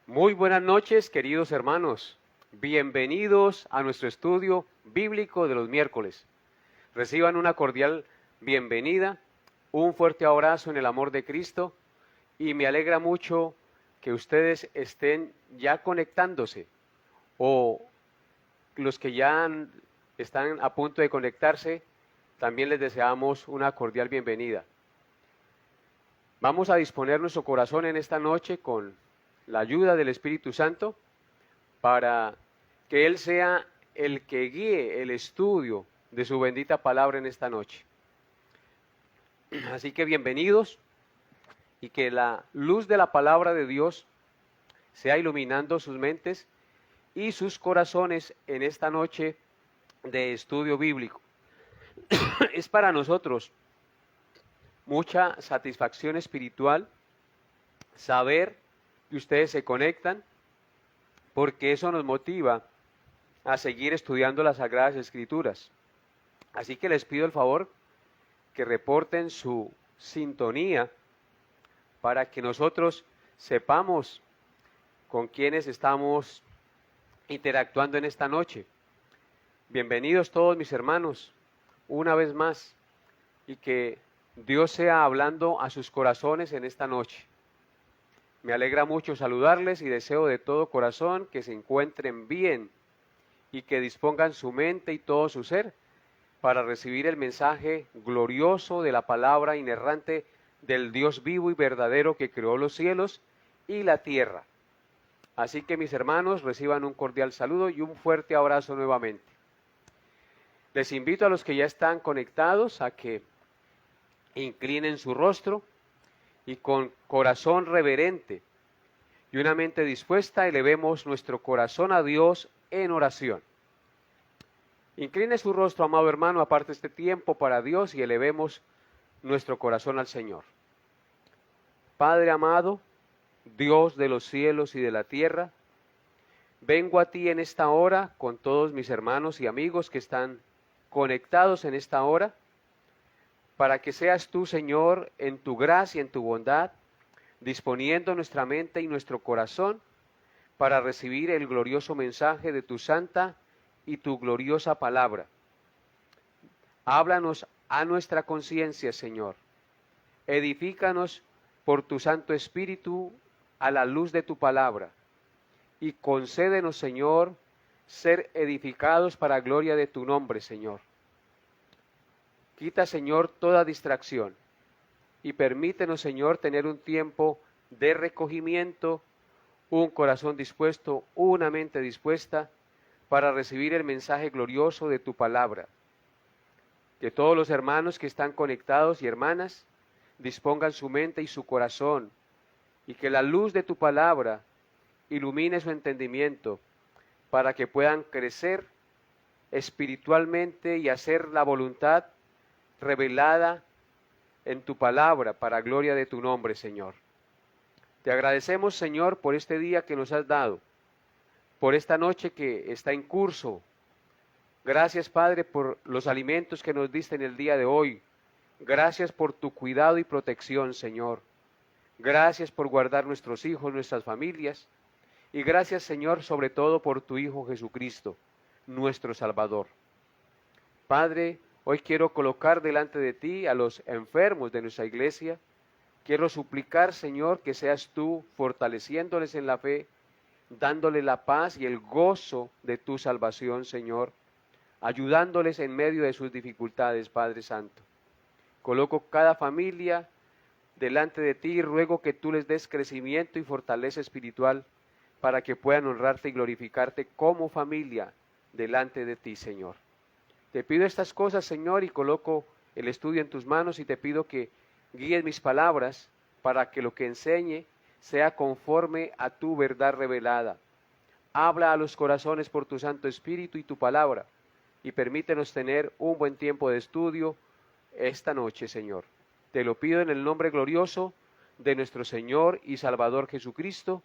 Muy buenas noches, queridos hermanos. Bienvenidos a nuestro estudio bíblico de los miércoles. Reciban una cordial bienvenida, un fuerte abrazo en el amor de Cristo y me alegra mucho que ustedes estén ya conectándose o los que ya están a punto de conectarse, también les deseamos una cordial bienvenida. Vamos a disponer nuestro corazón en esta noche con la ayuda del Espíritu Santo para que Él sea el que guíe el estudio de su bendita palabra en esta noche. Así que bienvenidos y que la luz de la palabra de Dios sea iluminando sus mentes y sus corazones en esta noche de estudio bíblico. Es para nosotros mucha satisfacción espiritual saber que ustedes se conectan, porque eso nos motiva a seguir estudiando las Sagradas Escrituras. Así que les pido el favor que reporten su sintonía para que nosotros sepamos con quiénes estamos interactuando en esta noche. Bienvenidos todos mis hermanos, una vez más, y que Dios sea hablando a sus corazones en esta noche. Me alegra mucho saludarles y deseo de todo corazón que se encuentren bien y que dispongan su mente y todo su ser para recibir el mensaje glorioso de la palabra inerrante del Dios vivo y verdadero que creó los cielos y la tierra. Así que mis hermanos, reciban un cordial saludo y un fuerte abrazo nuevamente. Les invito a los que ya están conectados a que inclinen su rostro y con corazón reverente y una mente dispuesta elevemos nuestro corazón a Dios en oración. Incline su rostro, amado hermano, aparte este tiempo para Dios y elevemos nuestro corazón al Señor. Padre amado, Dios de los cielos y de la tierra, vengo a ti en esta hora con todos mis hermanos y amigos que están conectados en esta hora, para que seas tú, Señor, en tu gracia, en tu bondad, disponiendo nuestra mente y nuestro corazón para recibir el glorioso mensaje de tu santa y tu gloriosa palabra. Háblanos a nuestra conciencia, Señor. Edifícanos por tu Santo Espíritu a la luz de tu palabra. Y concédenos, Señor, ser edificados para gloria de tu nombre, Señor. Quita, Señor, toda distracción y permítenos, Señor, tener un tiempo de recogimiento, un corazón dispuesto, una mente dispuesta para recibir el mensaje glorioso de tu palabra. Que todos los hermanos que están conectados y hermanas dispongan su mente y su corazón y que la luz de tu palabra ilumine su entendimiento para que puedan crecer espiritualmente y hacer la voluntad revelada en tu palabra para gloria de tu nombre, Señor. Te agradecemos, Señor, por este día que nos has dado, por esta noche que está en curso. Gracias, Padre, por los alimentos que nos diste en el día de hoy. Gracias por tu cuidado y protección, Señor. Gracias por guardar nuestros hijos, nuestras familias. Y gracias, Señor, sobre todo por tu Hijo Jesucristo, nuestro Salvador. Padre, hoy quiero colocar delante de ti a los enfermos de nuestra iglesia. Quiero suplicar, Señor, que seas tú fortaleciéndoles en la fe, dándole la paz y el gozo de tu salvación, Señor, ayudándoles en medio de sus dificultades, Padre Santo. Coloco cada familia delante de ti y ruego que tú les des crecimiento y fortaleza espiritual para que puedan honrarte y glorificarte como familia delante de ti, Señor. Te pido estas cosas, Señor, y coloco el estudio en tus manos y te pido que guíes mis palabras para que lo que enseñe sea conforme a tu verdad revelada. Habla a los corazones por tu Santo Espíritu y tu palabra, y permítenos tener un buen tiempo de estudio esta noche, Señor. Te lo pido en el nombre glorioso de nuestro Señor y Salvador Jesucristo.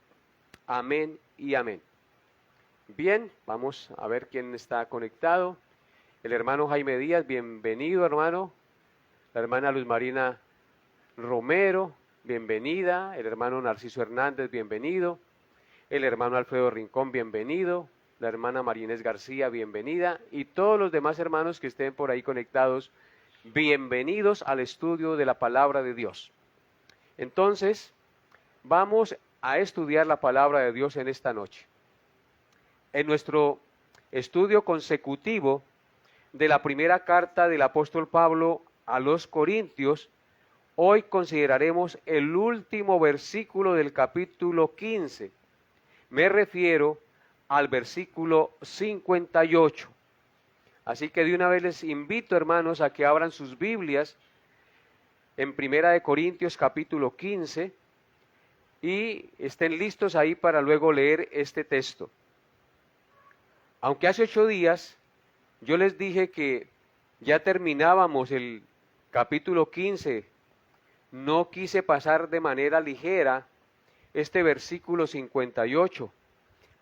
Amén y amén. Bien, vamos a ver quién está conectado. El hermano Jaime Díaz, bienvenido, hermano. La hermana Luz Marina Romero, bienvenida. El hermano Narciso Hernández, bienvenido. el hermano Alfredo Rincón, bienvenido, la hermana María Inés García, bienvenida, y todos los demás hermanos que estén por ahí conectados, bienvenidos al estudio de la palabra de Dios. Entonces, vamos a estudiar la palabra de Dios en esta noche. En nuestro estudio consecutivo de la primera carta del apóstol Pablo a los Corintios, hoy consideraremos el último versículo del capítulo 15. Me refiero al versículo 58. Así que de una vez les invito, hermanos, a que abran sus Biblias en Primera de Corintios capítulo 15 y estén listos ahí para luego leer este texto. Aunque hace 8 días yo les dije que ya terminábamos el capítulo 15, no quise pasar de manera ligera este versículo 58,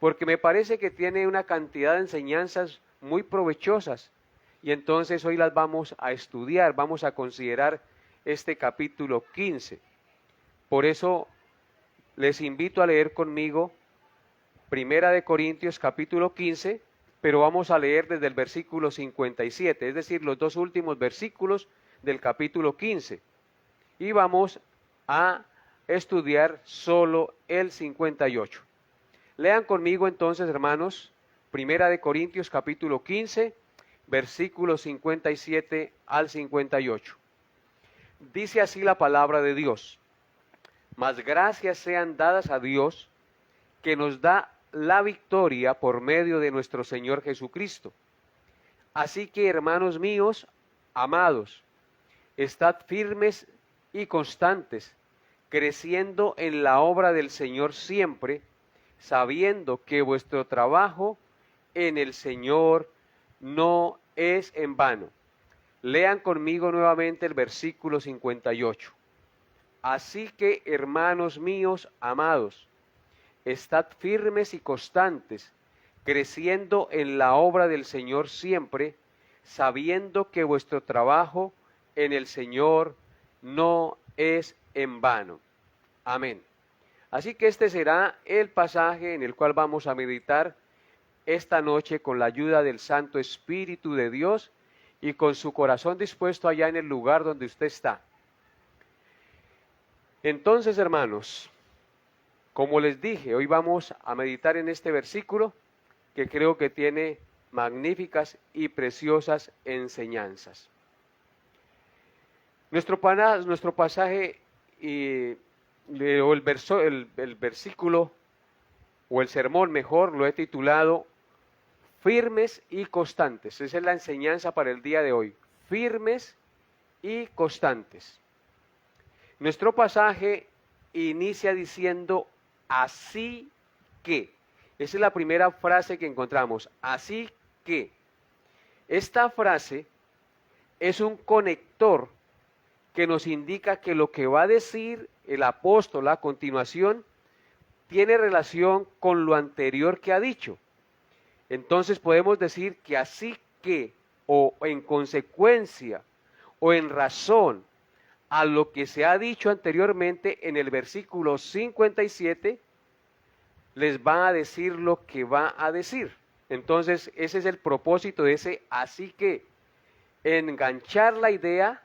porque me parece que tiene una cantidad de enseñanzas muy provechosas, y entonces hoy las vamos a estudiar, vamos a considerar este capítulo 15. Por eso les invito a leer conmigo Primera de Corintios capítulo 15, pero vamos a leer desde el versículo 57, es decir, los dos últimos versículos del capítulo 15, y vamos a estudiar solo el 58. Lean conmigo entonces, hermanos, Primera de Corintios capítulo 15, versículos 57 al 58. Dice así la palabra de Dios: mas gracias sean dadas a Dios, que nos da la victoria por medio de nuestro Señor Jesucristo. Así que, hermanos míos, amados, estad firmes y constantes, creciendo en la obra del Señor siempre, sabiendo que vuestro trabajo en el Señor no es en vano. Lean conmigo nuevamente el versículo 58. Así que, hermanos míos, amados, estad firmes y constantes, creciendo en la obra del Señor siempre, sabiendo que vuestro trabajo en el Señor no es en vano. Amén. Así que este será el pasaje en el cual vamos a meditar esta noche con la ayuda del Santo Espíritu de Dios y con su corazón dispuesto allá en el lugar donde usted está. Entonces, hermanos, como les dije, hoy vamos a meditar en este versículo que creo que tiene magníficas y preciosas enseñanzas. Nuestro pasaje o el versículo o el sermón mejor lo he titulado Firmes y constantes. Esa es la enseñanza para el día de hoy. Firmes y constantes. Nuestro pasaje inicia diciendo así que. Esa es la primera frase que encontramos. Así que. Esta frase es un conector que nos indica que lo que va a decir el apóstol a continuación tiene relación con lo anterior que ha dicho. Entonces podemos decir que así que, o en consecuencia, o en razón a lo que se ha dicho anteriormente en el versículo 57, les va a decir lo que va a decir. Entonces ese es el propósito de ese así que, enganchar la idea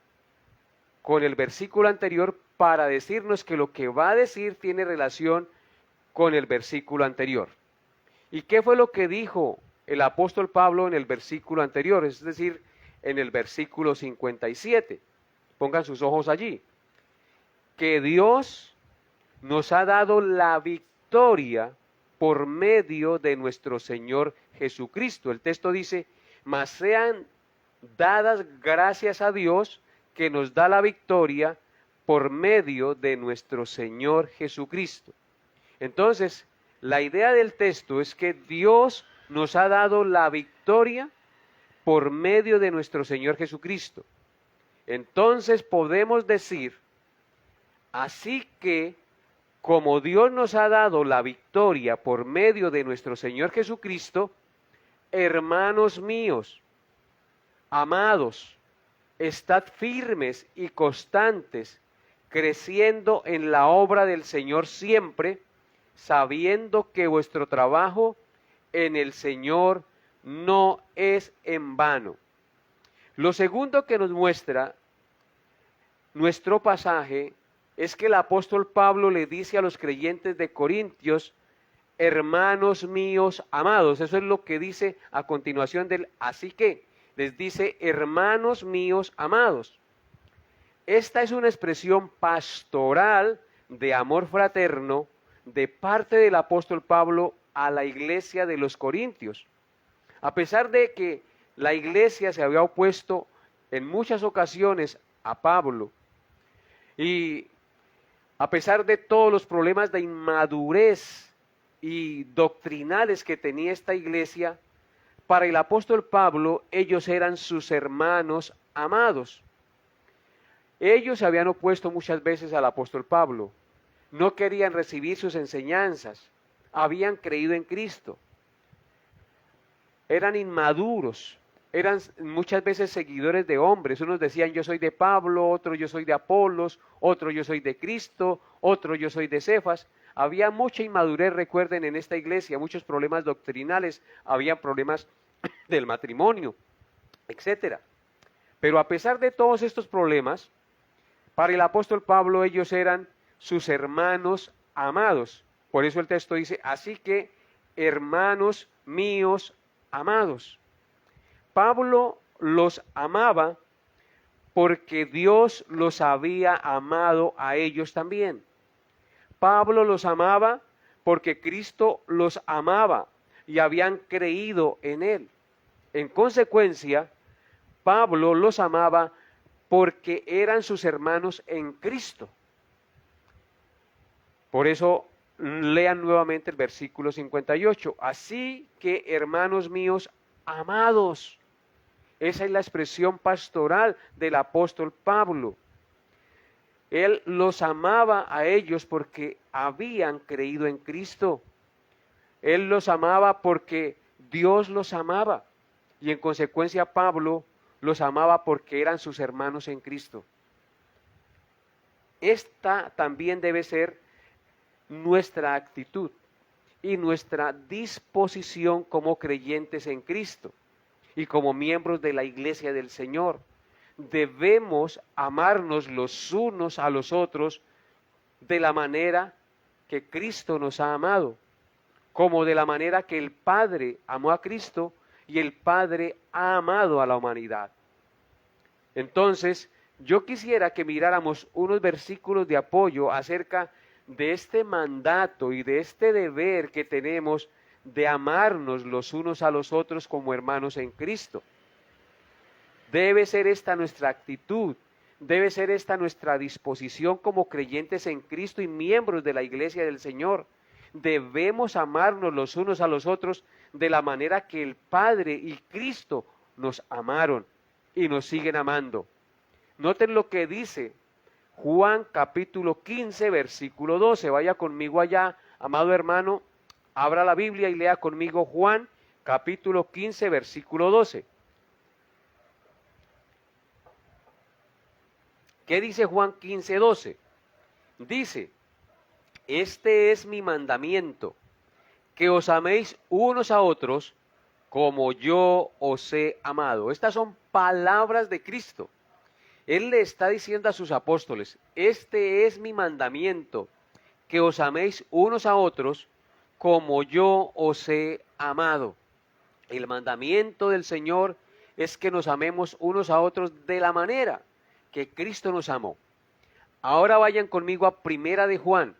con el versículo anterior para decirnos que lo que va a decir tiene relación con el versículo anterior. ¿Y qué fue lo que dijo el apóstol Pablo en el versículo anterior? Es decir, en el versículo 57. Pongan sus ojos allí. Que Dios nos ha dado la victoria por medio de nuestro Señor Jesucristo. El texto dice, mas sean dadas gracias a Dios que nos da la victoria por medio de nuestro Señor Jesucristo. Entonces, la idea del texto es que Dios nos ha dado la victoria por medio de nuestro Señor Jesucristo. Entonces podemos decir, así que como Dios nos ha dado la victoria por medio de nuestro Señor Jesucristo, hermanos míos, amados, estad firmes y constantes, creciendo en la obra del Señor siempre, sabiendo que vuestro trabajo en el Señor no es en vano. Lo segundo que nos muestra nuestro pasaje es que el apóstol Pablo le dice a los creyentes de Corintios, hermanos míos amados. Eso es lo que dice a continuación del así que. Les dice, hermanos míos amados. Esta es una expresión pastoral de amor fraterno de parte del apóstol Pablo a la iglesia de los Corintios. A pesar de que la iglesia se había opuesto en muchas ocasiones a Pablo, y a pesar de todos los problemas de inmadurez y doctrinales que tenía esta iglesia, para el apóstol Pablo ellos eran sus hermanos amados. Ellos se habían opuesto muchas veces al apóstol Pablo, no querían recibir sus enseñanzas, habían creído en Cristo, eran inmaduros, eran muchas veces seguidores de hombres. Unos decían yo soy de Pablo, otros yo soy de Apolos, otro yo soy de Cristo, otro yo soy de Cefas. Había mucha inmadurez, recuerden, en esta iglesia, muchos problemas doctrinales, había problemas del matrimonio, etcétera. Pero a pesar de todos estos problemas, para el apóstol Pablo ellos eran sus hermanos amados. Por eso el texto dice, así que hermanos míos amados. Pablo los amaba porque Dios los había amado a ellos también. Pablo los amaba porque Cristo los amaba y habían creído en él. En consecuencia, Pablo los amaba porque eran sus hermanos en Cristo. Por eso lean nuevamente el versículo 58. Así que, hermanos míos amados, esa es la expresión pastoral del apóstol Pablo. Él los amaba a ellos porque habían creído en Cristo. Él los amaba porque Dios los amaba. Y en consecuencia Pablo los amaba porque eran sus hermanos en Cristo. Esta también debe ser nuestra actitud y nuestra disposición como creyentes en Cristo y como miembros de la iglesia del Señor. Debemos amarnos los unos a los otros de la manera que Cristo nos ha amado, como de la manera que el Padre amó a Cristo y el Padre ha amado a la humanidad. Entonces, yo quisiera que miráramos unos versículos de apoyo acerca de este mandato y de este deber que tenemos de amarnos los unos a los otros como hermanos en Cristo. Debe ser esta nuestra actitud, debe ser esta nuestra disposición como creyentes en Cristo y miembros de la iglesia del Señor. Debemos amarnos los unos a los otros de la manera que el Padre y Cristo nos amaron y nos siguen amando. Noten lo que dice Juan capítulo 15, versículo 12. Vaya conmigo allá, amado hermano, abra la Biblia y lea conmigo Juan capítulo 15, versículo 12. ¿Qué dice Juan 15, 12? Dice, este es mi mandamiento, que os améis unos a otros como yo os he amado. Estas son palabras de Cristo. Él le está diciendo a sus apóstoles, este es mi mandamiento, que os améis unos a otros como yo os he amado. El mandamiento del Señor es que nos amemos unos a otros de la manera que Cristo nos amó. Ahora vayan conmigo a Primera de Juan,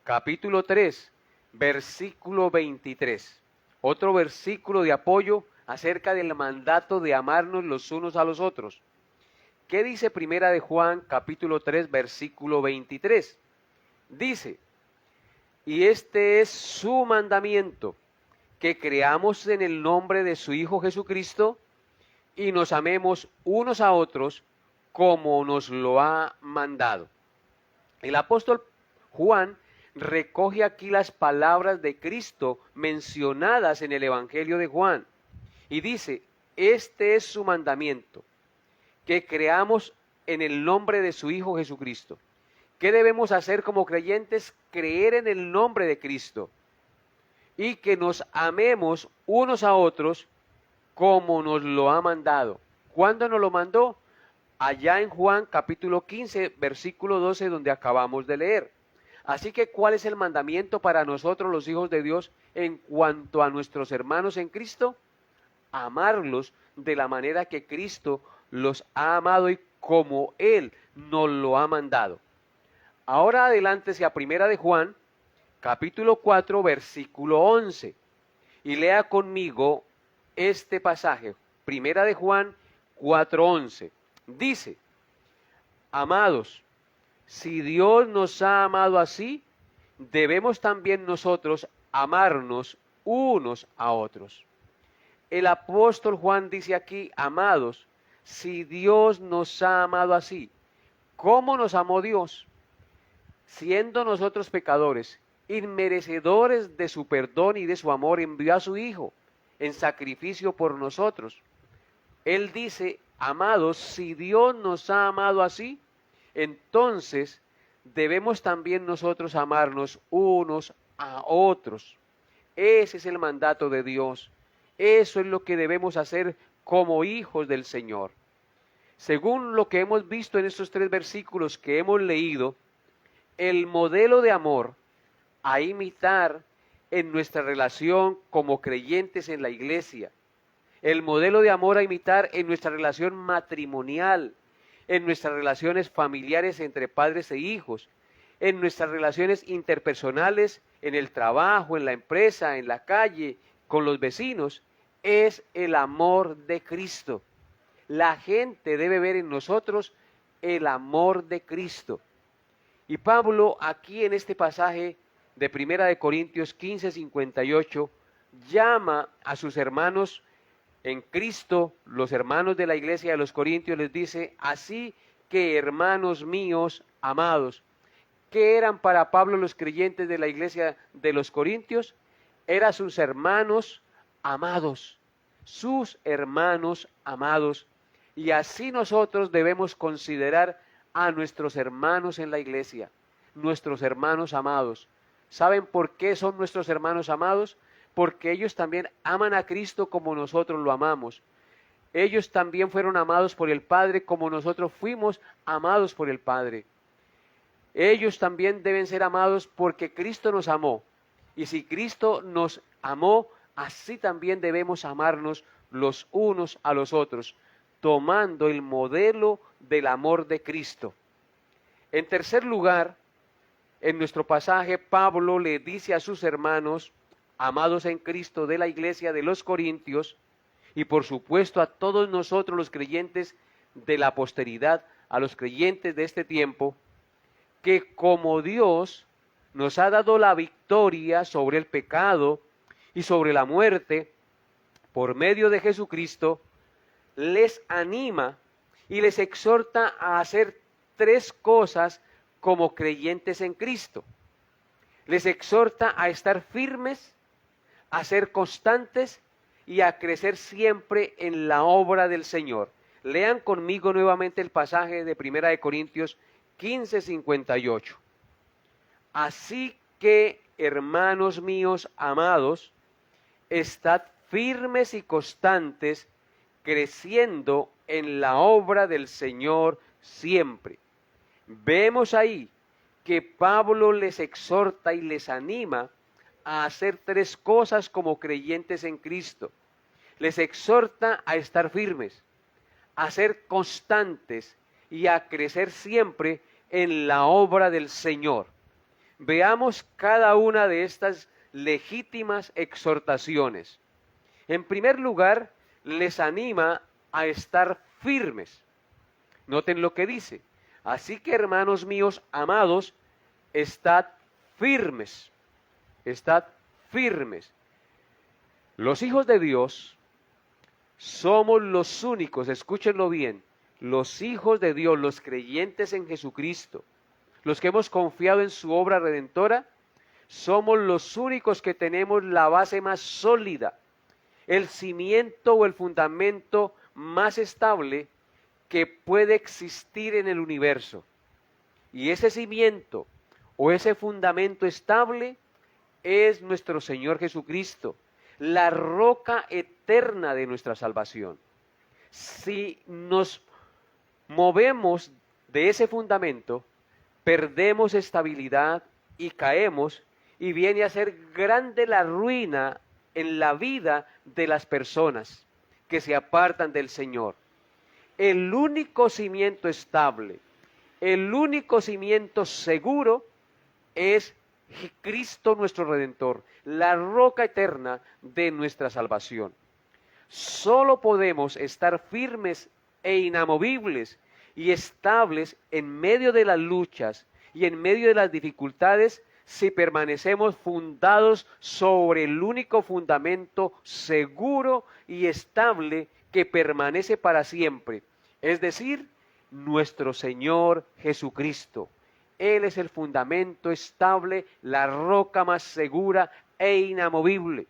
capítulo 3, versículo 23. Otro versículo de apoyo acerca del mandato de amarnos los unos a los otros. ¿Qué dice Primera de Juan, capítulo 3, versículo 23? Dice, y este es su mandamiento, que creamos en el nombre de su Hijo Jesucristo y nos amemos unos a otros como nos lo ha mandado. El apóstol Juan recoge aquí las palabras de Cristo mencionadas en el Evangelio de Juan y dice, este es su mandamiento, que creamos en el nombre de su Hijo Jesucristo. ¿Qué debemos hacer como creyentes? creer en el nombre de Cristo y que nos amemos unos a otros como nos lo ha mandado. ¿Cuándo nos lo mandó? Allá en Juan capítulo 15, versículo 12, donde acabamos de leer. Así que, ¿cuál es el mandamiento para nosotros los hijos de Dios en cuanto a nuestros hermanos en Cristo? Amarlos de la manera que Cristo los ha amado y como Él nos lo ha mandado. Ahora adelántese a Primera de Juan, capítulo 4, versículo 11, y lea conmigo este pasaje. Primera de Juan 4:11. Dice: amados, si Dios nos ha amado así, debemos también nosotros amarnos unos a otros. El apóstol Juan dice aquí: amados, si Dios nos ha amado así. ¿Cómo nos amó Dios? Siendo nosotros pecadores, inmerecedores de su perdón y de su amor, envió a su Hijo en sacrificio por nosotros. Él dice: amados, si Dios nos ha amado así, entonces debemos también nosotros amarnos unos a otros. Ese es el mandato de Dios. Eso es lo que debemos hacer como hijos del Señor. Según lo que hemos visto en estos 3 versículos que hemos leído, el modelo de amor a imitar en nuestra relación como creyentes en la iglesia, el modelo de amor a imitar en nuestra relación matrimonial, en nuestras relaciones familiares entre padres e hijos, en nuestras relaciones interpersonales, en el trabajo, en la empresa, en la calle, con los vecinos, es el amor de Cristo. La gente debe ver en nosotros el amor de Cristo. Y Pablo aquí en este pasaje de Primera de Corintios 15:58 llama a sus hermanos en Cristo, los hermanos de la iglesia de los Corintios, les dice: así que, hermanos míos amados. ¿Qué eran para Pablo los creyentes de la iglesia de los Corintios? Eran sus hermanos amados, sus hermanos amados. Y así nosotros debemos considerar a nuestros hermanos en la iglesia, nuestros hermanos amados. ¿Saben por qué son nuestros hermanos amados? Porque ellos también aman a Cristo como nosotros lo amamos. Ellos también fueron amados por el Padre como nosotros fuimos amados por el Padre. Ellos también deben ser amados porque Cristo nos amó. Y si Cristo nos amó, así también debemos amarnos los unos a los otros, tomando el modelo del amor de Cristo. En tercer lugar, en nuestro pasaje, Pablo le dice a sus hermanos, amados en Cristo de la iglesia de los Corintios, y por supuesto a todos nosotros los creyentes de la posteridad, a los creyentes de este tiempo, que como Dios nos ha dado la victoria sobre el pecado y sobre la muerte por medio de Jesucristo, les anima y les exhorta a hacer 3 cosas como creyentes en Cristo. Les exhorta a estar firmes, a ser constantes y a crecer siempre en la obra del Señor. Lean conmigo nuevamente el pasaje de 1 Corintios 15:58. Así que, hermanos míos amados, estad firmes y constantes, creciendo en la obra del Señor siempre. Vemos ahí que Pablo les exhorta y les anima a hacer 3 cosas como creyentes en Cristo. Les exhorta a estar firmes, a ser constantes y a crecer siempre en la obra del Señor. Veamos cada una de estas legítimas exhortaciones. En primer lugar, les anima a estar firmes. Noten lo que dice: así que, hermanos míos amados, estad firmes. Estad firmes. Los hijos de Dios somos los únicos, escúchenlo bien, los hijos de Dios, los creyentes en Jesucristo, los que hemos confiado en su obra redentora, somos los únicos que tenemos la base más sólida, el cimiento o el fundamento más estable que puede existir en el universo. Y ese cimiento o ese fundamento estable es nuestro Señor Jesucristo, la roca eterna de nuestra salvación. Si nos movemos de ese fundamento, perdemos estabilidad y caemos, y viene a ser grande la ruina en la vida de las personas que se apartan del Señor. El único cimiento estable, el único cimiento seguro es Cristo nuestro Redentor, la roca eterna de nuestra salvación. Solo podemos estar firmes e inamovibles y estables en medio de las luchas y en medio de las dificultades si permanecemos fundados sobre el único fundamento seguro y estable que permanece para siempre, es decir, nuestro Señor Jesucristo. Él es el fundamento estable, la roca más segura e inamovible.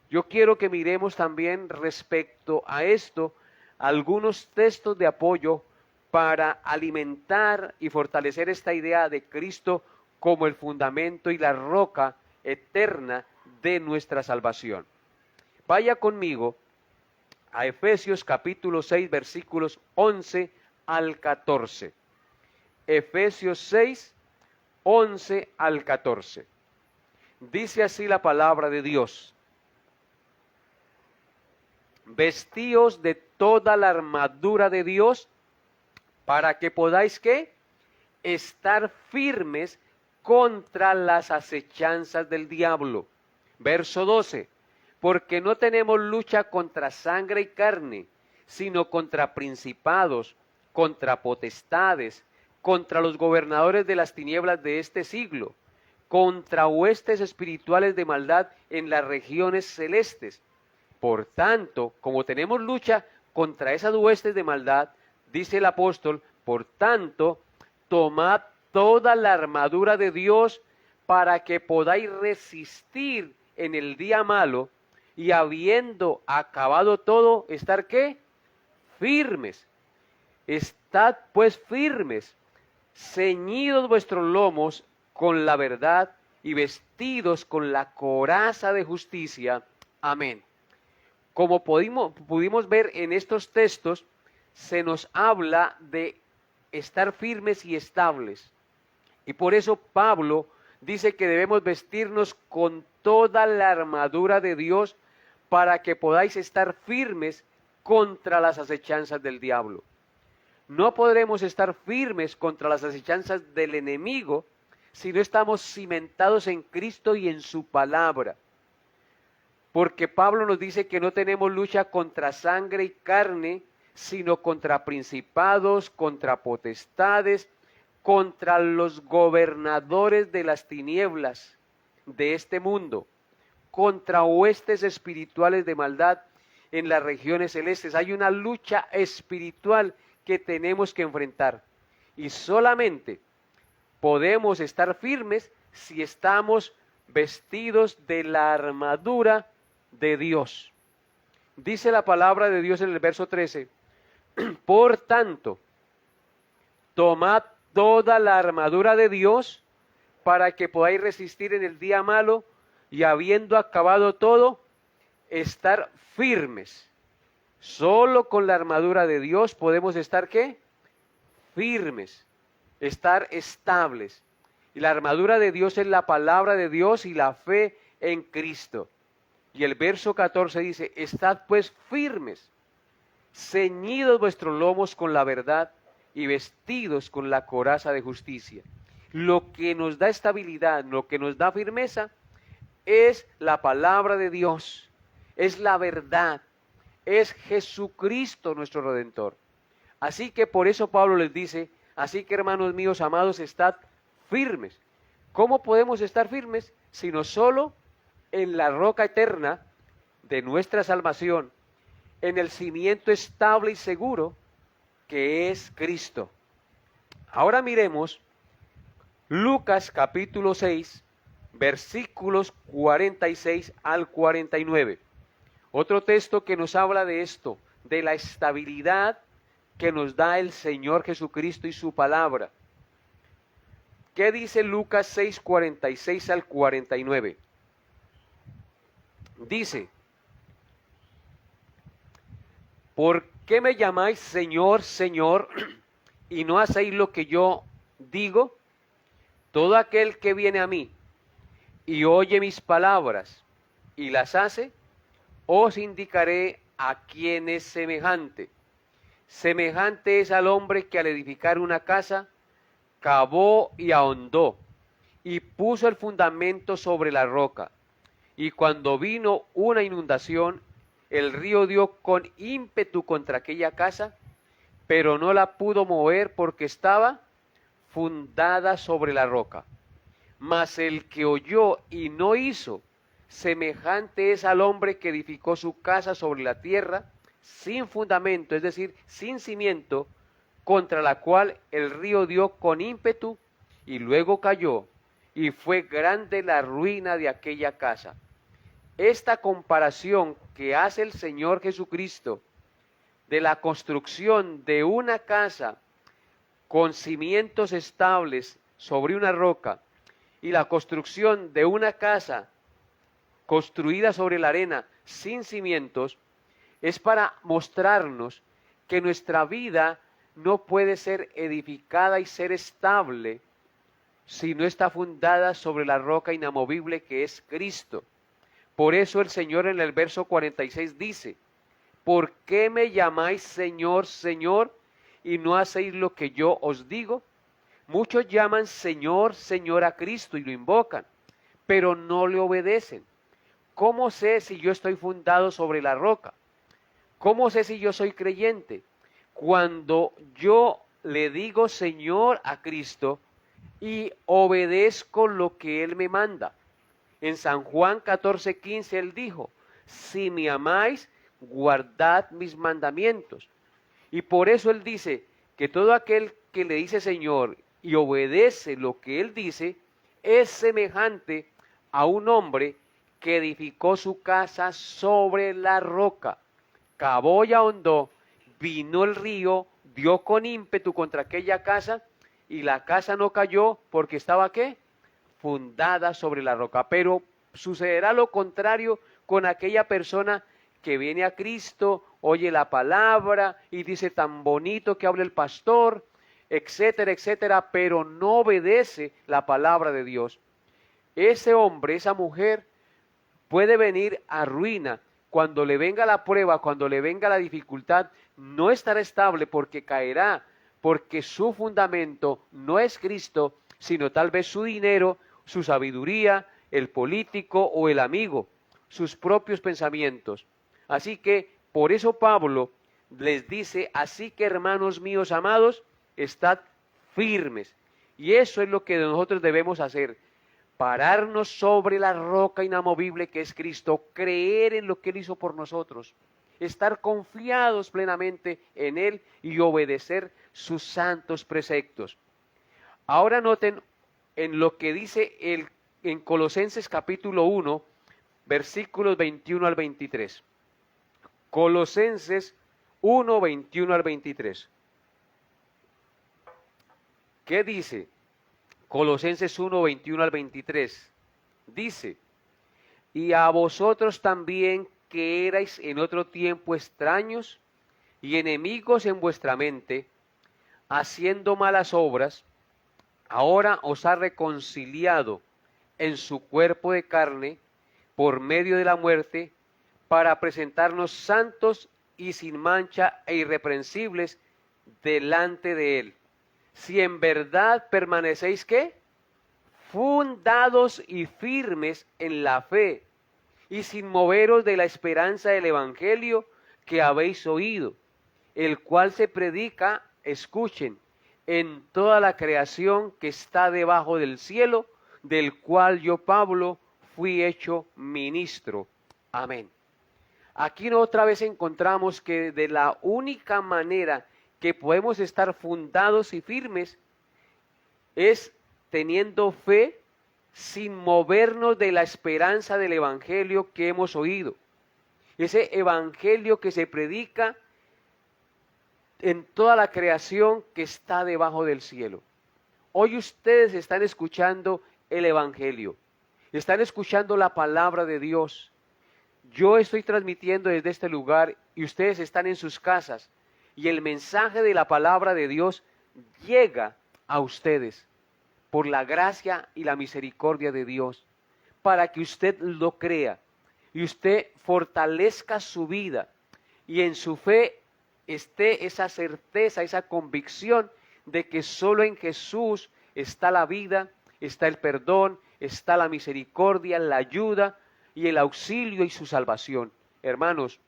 Yo quiero que miremos también respecto a esto algunos textos de apoyo para alimentar y fortalecer esta idea de Cristo como el fundamento y la roca eterna de nuestra salvación. Vaya conmigo a Efesios capítulo 6, versículos 11 al 14. Efesios 6, 11 al 14. Dice así la palabra de Dios: vestíos de toda la armadura de Dios para que podáis, ¿qué? Estar firmes contra las acechanzas del diablo. Verso 12. Porque no tenemos lucha contra sangre y carne, sino contra principados, contra potestades, contra los gobernadores de las tinieblas de este siglo, contra huestes espirituales de maldad en las regiones celestes. Por tanto, como tenemos lucha contra esas huestes de maldad, dice el apóstol, por tanto, tomad toda la armadura de Dios para que podáis resistir en el día malo, y habiendo acabado todo, ¿estar qué? Firmes. Estad pues firmes, ceñidos vuestros lomos con la verdad y vestidos con la coraza de justicia. Amén. Como pudimos ver en estos textos, se nos habla de estar firmes y estables. Y por eso Pablo dice que debemos vestirnos con toda la armadura de Dios para que podáis estar firmes contra las acechanzas del diablo. No podremos estar firmes contra las acechanzas del enemigo si no estamos cimentados en Cristo y en su palabra. Porque Pablo nos dice que no tenemos lucha contra sangre y carne, sino contra principados, contra potestades, contra los gobernadores de las tinieblas de este mundo, contra huestes espirituales de maldad en las regiones celestes. Hay una lucha espiritual que tenemos que enfrentar. Y solamente podemos estar firmes si estamos vestidos de la armadura de Dios. Dice la palabra de Dios en el verso 13, por tanto, tomad toda la armadura de Dios para que podáis resistir en el día malo y habiendo acabado todo, estar firmes. Solo con la armadura de Dios podemos estar, ¿qué? Firmes, estar estables. Y la armadura de Dios es la palabra de Dios y la fe en Cristo. Y el verso 14 dice, estad pues firmes, ceñidos vuestros lomos con la verdad y vestidos con la coraza de justicia. Lo que nos da estabilidad, lo que nos da firmeza, es la palabra de Dios, es la verdad, es Jesucristo nuestro Redentor. Así que por eso Pablo les dice, así que hermanos míos amados, estad firmes. ¿Cómo podemos estar firmes? Sino solo en la roca eterna de nuestra salvación, en el cimiento estable y seguro que es Cristo. Ahora miremos Lucas capítulo 6, versículos 46 al 49. Otro texto que nos habla de esto, de la estabilidad que nos da el Señor Jesucristo y su palabra. ¿Qué dice Lucas 6, 46 al 49? Dice, ¿por qué me llamáis Señor, Señor, y no hacéis lo que yo digo? Todo aquel que viene a mí y oye mis palabras y las hace, os indicaré a quién es semejante. Semejante es al hombre que al edificar una casa, cavó y ahondó, y puso el fundamento sobre la roca. Y cuando vino una inundación, el río dio con ímpetu contra aquella casa, pero no la pudo mover porque estaba fundada sobre la roca. Mas el que oyó y no hizo, semejante es al hombre que edificó su casa sobre la tierra, sin fundamento, es decir, sin cimiento, contra la cual el río dio con ímpetu y luego cayó, y fue grande la ruina de aquella casa. Esta comparación que hace el Señor Jesucristo de la construcción de una casa con cimientos estables sobre una roca y la construcción de una casa construida sobre la arena sin cimientos, es para mostrarnos que nuestra vida no puede ser edificada y ser estable si no está fundada sobre la roca inamovible que es Cristo. Por eso el Señor en el verso 46 dice, ¿por qué me llamáis Señor, Señor, y no hacéis lo que yo os digo? Muchos llaman Señor, Señor a Cristo y lo invocan, pero no le obedecen. ¿Cómo sé si yo estoy fundado sobre la roca? ¿Cómo sé si yo soy creyente? Cuando yo le digo Señor a Cristo y obedezco lo que Él me manda. En San Juan 14:15 Él dijo, si me amáis, guardad mis mandamientos. Y por eso Él dice que todo aquel que le dice Señor y obedece lo que Él dice, es semejante a un hombre que edificó su casa sobre la roca, cavó y ahondó, vino el río, dio con ímpetu contra aquella casa, y la casa no cayó porque estaba ¿qué? Fundada sobre la roca. Pero sucederá lo contrario con aquella persona que viene a Cristo, oye la palabra y dice tan bonito que habla el pastor, etcétera, etcétera, pero no obedece la palabra de Dios. Ese hombre, esa mujer, puede venir a ruina. Cuando le venga la prueba, cuando le venga la dificultad, no estará estable porque caerá, porque su fundamento no es Cristo, sino tal vez su dinero, su sabiduría, el político o el amigo, sus propios pensamientos. Así que por eso Pablo les dice, así que hermanos míos amados, estad firmes. Y eso es lo que nosotros debemos hacer, pararnos sobre la roca inamovible que es Cristo, creer en lo que Él hizo por nosotros, estar confiados plenamente en Él y obedecer sus santos preceptos. Ahora noten en lo que dice en Colosenses capítulo 1, versículos 21 al 23. Colosenses 1, 21 al 23. ¿Qué dice? Colosenses 1, 21 al 23. Dice, y a vosotros también que erais en otro tiempo extraños y enemigos en vuestra mente, haciendo malas obras, ahora os ha reconciliado en su cuerpo de carne por medio de la muerte, para presentarnos santos y sin mancha e irreprensibles delante de Él. Si en verdad permanecéis, ¿qué? Fundados y firmes en la fe, y sin moveros de la esperanza del Evangelio que habéis oído, el cual se predica, escuchen, en toda la creación que está debajo del cielo, del cual yo, Pablo, fui hecho ministro. Amén. Aquí otra vez encontramos que de la única manera que podemos estar fundados y firmes es teniendo fe sin movernos de la esperanza del Evangelio que hemos oído. Ese Evangelio que se predica en toda la creación que está debajo del cielo. hoy ustedes están escuchando el Evangelio, están escuchando la palabra de Dios. Yo estoy transmitiendo desde este lugar y ustedes están en sus casas y el mensaje de la palabra de Dios llega a ustedes por la gracia y la misericordia de Dios, para que usted lo crea y usted fortalezca su vida y en su fe esté esa certeza, esa convicción de que solo en Jesús está la vida, está el perdón, está la misericordia, la ayuda y el auxilio y su salvación. Hermanos,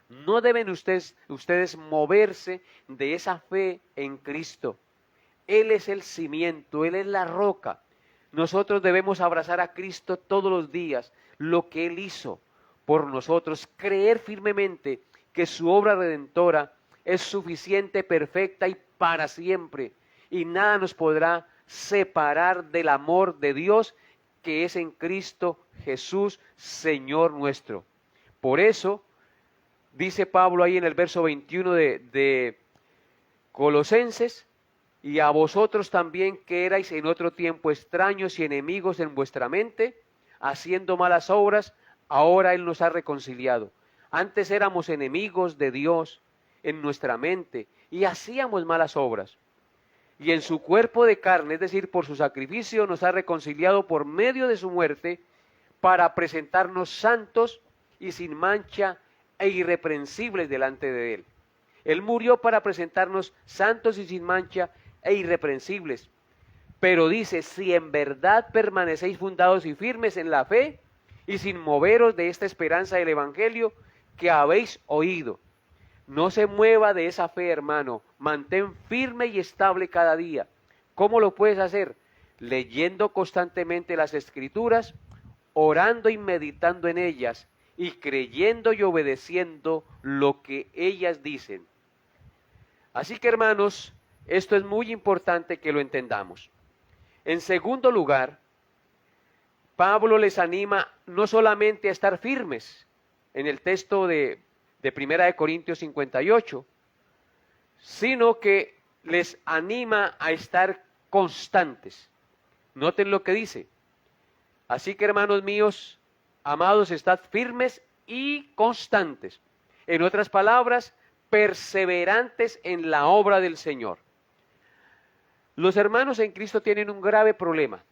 no deben ustedes moverse de esa fe en Cristo. Él es el cimiento, Él es la roca. Nosotros debemos abrazar a Cristo todos los días, lo que Él hizo por nosotros, creer firmemente que su obra redentora es suficiente, perfecta y para siempre, y nada nos podrá separar del amor de Dios que es en Cristo Jesús, Señor nuestro. Por eso, dice Pablo ahí en el verso 21 de Colosenses, y a vosotros también que erais en otro tiempo extraños y enemigos en vuestra mente, haciendo malas obras, ahora Él nos ha reconciliado. Antes éramos enemigos de Dios en nuestra mente y hacíamos malas obras. Y en su cuerpo de carne, es decir, por su sacrificio, nos ha reconciliado por medio de su muerte para presentarnos santos y sin mancha e irreprensibles delante de Él. Él murió para presentarnos santos y sin mancha e irreprensibles. Pero dice, si en verdad permanecéis fundados y firmes en la fe y sin moveros de esta esperanza del Evangelio que habéis oído. No se mueva de esa fe, hermano. Mantén firme y estable cada día. ¿Cómo lo puedes hacer? Leyendo constantemente las Escrituras, orando y meditando en ellas, y creyendo y obedeciendo lo que ellas dicen. Así que, hermanos, esto es muy importante que lo entendamos. En segundo lugar, Pablo les anima no solamente a estar firmes en el texto de 1 Corintios 58, sino que les anima a estar constantes. Noten lo que dice. Así que, hermanos míos, amados, estad firmes y constantes. En otras palabras, perseverantes en la obra del Señor. Los hermanos en Cristo tienen un grave problema,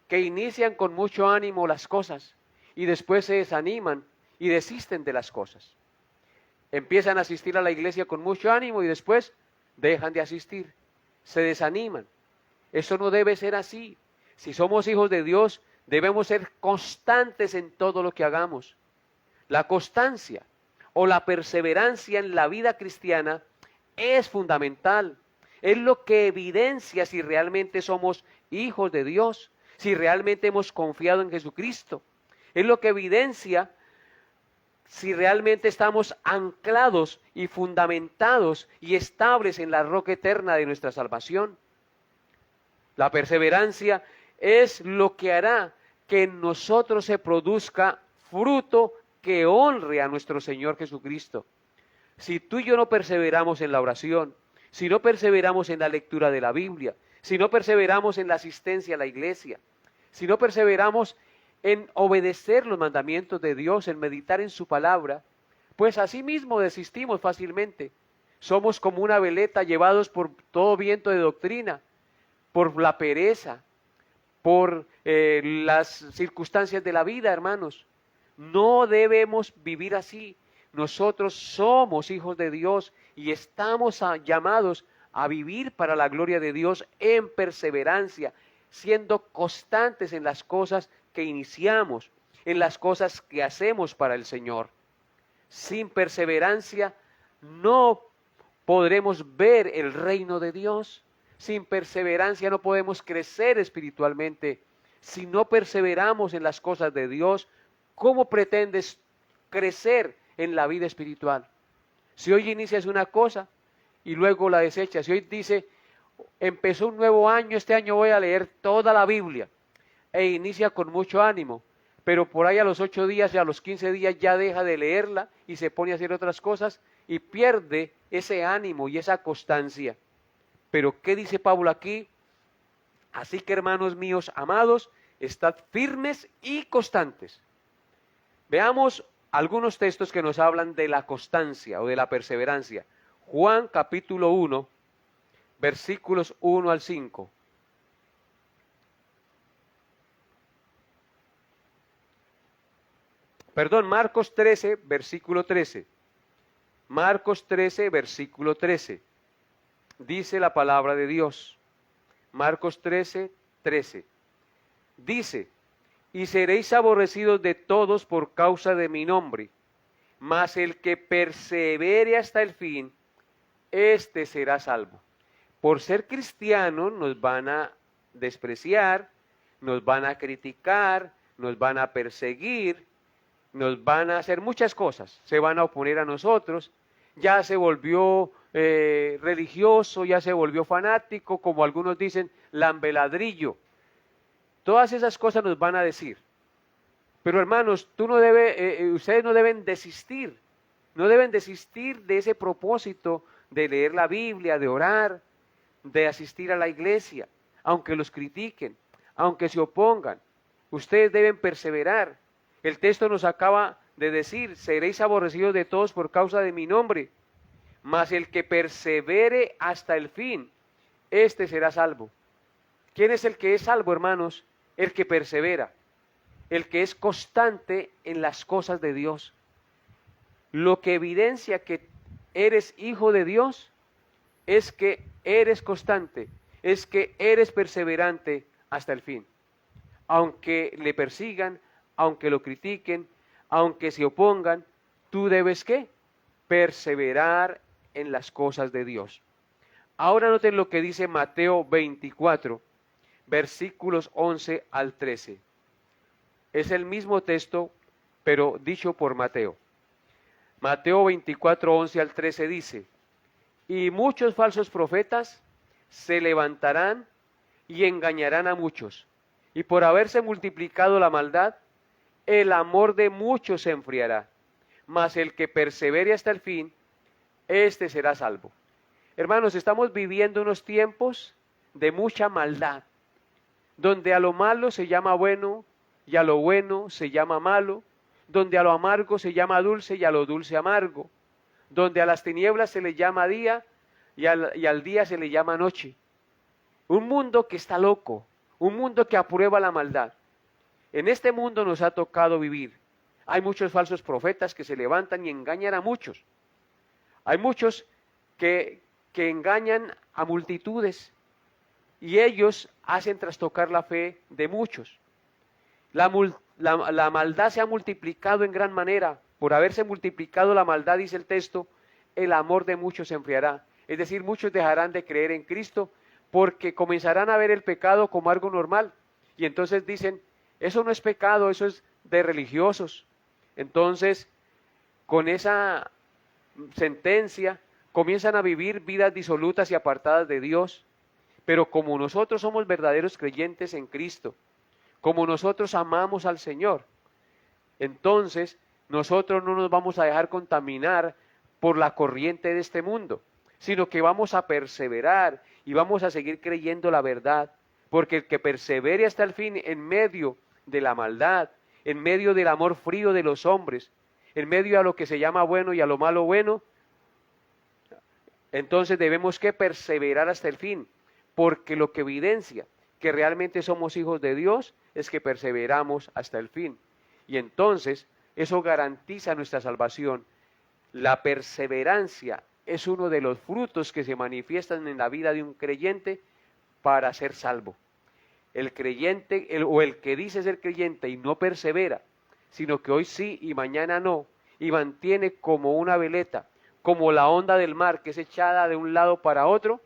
que inician con mucho ánimo las cosas y después se desaniman y desisten de las cosas. Empiezan a asistir a la iglesia con mucho ánimo y después dejan de asistir, se desaniman. Eso no debe ser así. Si somos hijos de Dios, debemos ser constantes en todo lo que hagamos. La constancia o la perseverancia en la vida cristiana es fundamental. Es lo que evidencia si realmente somos hijos de Dios, si realmente hemos confiado en Jesucristo. Es lo que evidencia si realmente estamos anclados y fundamentados y estables en la roca eterna de nuestra salvación. La perseverancia es lo que hará que en nosotros se produzca fruto que honre a nuestro Señor Jesucristo. Si tú y yo no perseveramos en la oración, si no perseveramos en la lectura de la Biblia, si no perseveramos en la asistencia a la iglesia, si no perseveramos en obedecer los mandamientos de Dios, en meditar en su palabra, pues así mismo desistimos fácilmente. Somos como una veleta llevados por todo viento de doctrina, por la pereza, por las circunstancias de la vida, hermanos. No debemos vivir así. Nosotros somos hijos de Dios y estamos llamados a vivir para la gloria de Dios en perseverancia, siendo constantes en las cosas que iniciamos, en las cosas que hacemos para el Señor. Sin perseverancia no podremos ver el reino de Dios. Sin perseverancia no podemos crecer espiritualmente. Si no perseveramos en las cosas de Dios, ¿cómo pretendes crecer en la vida espiritual? Si hoy inicias una cosa y luego la desechas, si hoy dice, empezó un nuevo año, este año voy a leer toda la Biblia, e inicia con mucho ánimo, pero por ahí a los 8 días y a los 15 días ya deja de leerla y se pone a hacer otras cosas y pierde ese ánimo y esa constancia. Pero ¿qué dice Pablo aquí? Así que, hermanos míos amados, estad firmes y constantes. Veamos algunos textos que nos hablan de la constancia o de la perseverancia. Juan capítulo 1, versículos 1 al 5. Perdón, Marcos 13, versículo 13. Marcos 13, versículo 13. Dice la palabra de Dios. Marcos 13, 13. Dice, y seréis aborrecidos de todos por causa de mi nombre, mas el que persevere hasta el fin, éste será salvo. Por ser cristianos nos van a despreciar, nos van a criticar, nos van a perseguir, nos van a hacer muchas cosas, se van a oponer a nosotros, ya se volvió religioso, ya se volvió fanático, como algunos dicen, lambeladrillo. Todas esas cosas nos van a decir. Pero hermanos, ustedes no deben desistir, no deben desistir de ese propósito de leer la Biblia, de orar, de asistir a la iglesia, aunque los critiquen, aunque se opongan. Ustedes deben perseverar. El texto nos acaba de decir, seréis aborrecidos de todos por causa de mi nombre, mas el que persevere hasta el fin, éste será salvo. ¿Quién es el que es salvo, hermanos? El que persevera, el que es constante en las cosas de Dios. Lo que evidencia que eres hijo de Dios es que eres constante, es que eres perseverante hasta el fin. Aunque le persigan, aunque lo critiquen, aunque se opongan, tú debes ¿qué? Perseverar en las cosas de Dios. Ahora noten lo que dice Mateo 24, versículos 11 al 13. Es el mismo texto, pero dicho por Mateo. Mateo 24, 11 al 13 dice, y muchos falsos profetas se levantarán y engañarán a muchos, y por haberse multiplicado la maldad, el amor de muchos se enfriará, mas el que persevere hasta el fin, éste será salvo. Hermanos, estamos viviendo unos tiempos de mucha maldad, donde a lo malo se llama bueno y a lo bueno se llama malo, donde a lo amargo se llama dulce y a lo dulce amargo, donde a las tinieblas se le llama día y al día se le llama noche. Un mundo que está loco, un mundo que aprueba la maldad. En este mundo nos ha tocado vivir. Hay muchos falsos profetas que se levantan y engañan a muchos. Hay muchos que engañan a multitudes y ellos hacen trastocar la fe de muchos. La maldad se ha multiplicado en gran manera. Por haberse multiplicado la maldad, dice el texto, el amor de muchos se enfriará. Es decir, muchos dejarán de creer en Cristo porque comenzarán a ver el pecado como algo normal. Y entonces dicen, eso no es pecado, eso es de religiosos. Entonces, con esa sentencia, comienzan a vivir vidas disolutas y apartadas de Dios. Pero como nosotros somos verdaderos creyentes en Cristo, como nosotros amamos al Señor, entonces nosotros no nos vamos a dejar contaminar por la corriente de este mundo, sino que vamos a perseverar y vamos a seguir creyendo la verdad, porque el que persevere hasta el fin en medio de la maldad, en medio del amor frío de los hombres, en medio a lo que se llama bueno y a lo malo bueno, entonces debemos que perseverar hasta el fin, porque lo que evidencia que realmente somos hijos de Dios es que perseveramos hasta el fin. Y entonces eso garantiza nuestra salvación. La perseverancia es uno de los frutos que se manifiestan en la vida de un creyente para ser salvo. El creyente o el que dice ser creyente y no persevera, sino que hoy sí y mañana no, y mantiene como una veleta, como la onda del mar que es echada de un lado para otro,